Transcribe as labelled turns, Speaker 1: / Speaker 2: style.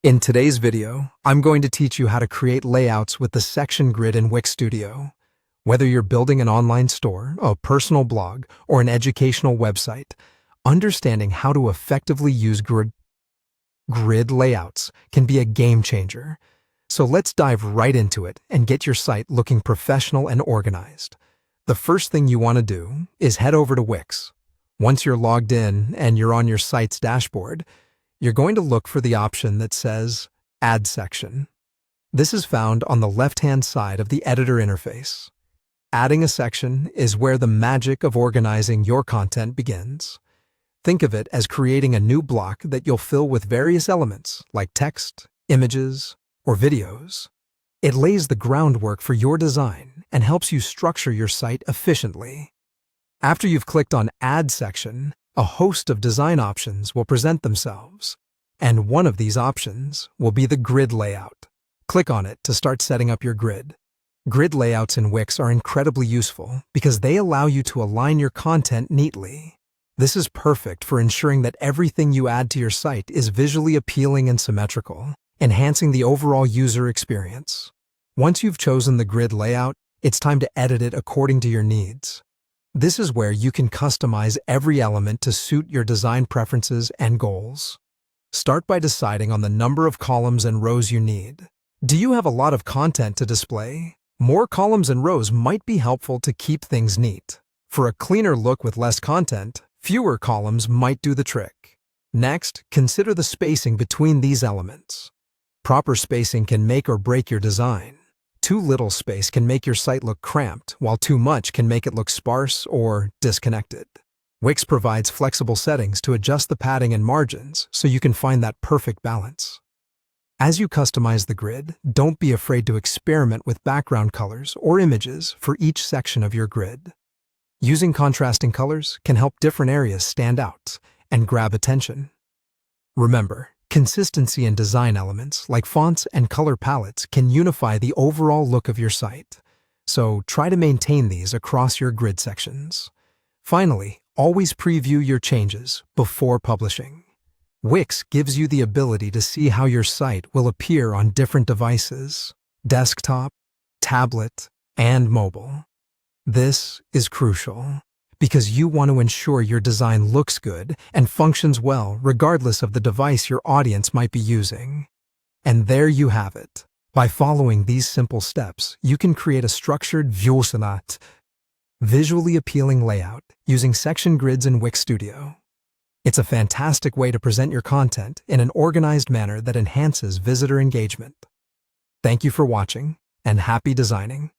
Speaker 1: In today's video, I'm going to teach you how to create layouts with the section grid in Wix Studio. Whether you're building an online store, a personal blog, or an educational website, understanding how to effectively use grid layouts can be a game changer. So let's dive right into it and get your site looking professional and organized. The first thing you want to do is head over to Wix. Once you're logged in and you're on your site's dashboard, you're going to look for the option that says Add Section. This is found on the left-hand side of the editor interface. Adding a section is where the magic of organizing your content begins. Think of it as creating a new block that you'll fill with various elements like text, images, or videos. It lays the groundwork for your design and helps you structure your site efficiently. After you've clicked on Add Section, a host of design options will present themselves, and one of these options will be the grid layout. Click on it to start setting up your grid. Grid layouts in Wix are incredibly useful because they allow you to align your content neatly. This is perfect for ensuring that everything you add to your site is visually appealing and symmetrical, enhancing the overall user experience. Once you've chosen the grid layout, it's time to edit it according to your needs. This is where you can customize every element to suit your design preferences and goals. Start by deciding on the number of columns and rows you need. Do you have a lot of content to display? More columns and rows might be helpful to keep things neat. For a cleaner look with less content, fewer columns might do the trick. Next, consider the spacing between these elements. Proper spacing can make or break your design. Too little space can make your site look cramped, while too much can make it look sparse or disconnected. Wix provides flexible settings to adjust the padding and margins so you can find that perfect balance. As you customize the grid, don't be afraid to experiment with background colors or images for each section of your grid. Using contrasting colors can help different areas stand out and grab attention. Remember, consistency in design elements like fonts and color palettes can unify the overall look of your site, so try to maintain these across your grid sections. Finally, always preview your changes before publishing. Wix gives you the ability to see how your site will appear on different devices: desktop, tablet, and mobile. This is crucial, because you want to ensure your design looks good and functions well regardless of the device your audience might be using. And there you have it. By following these simple steps, you can create a structured, visually appealing layout using section grids in Wix Studio. It's a fantastic way to present your content in an organized manner that enhances visitor engagement. Thank you for watching, and happy designing.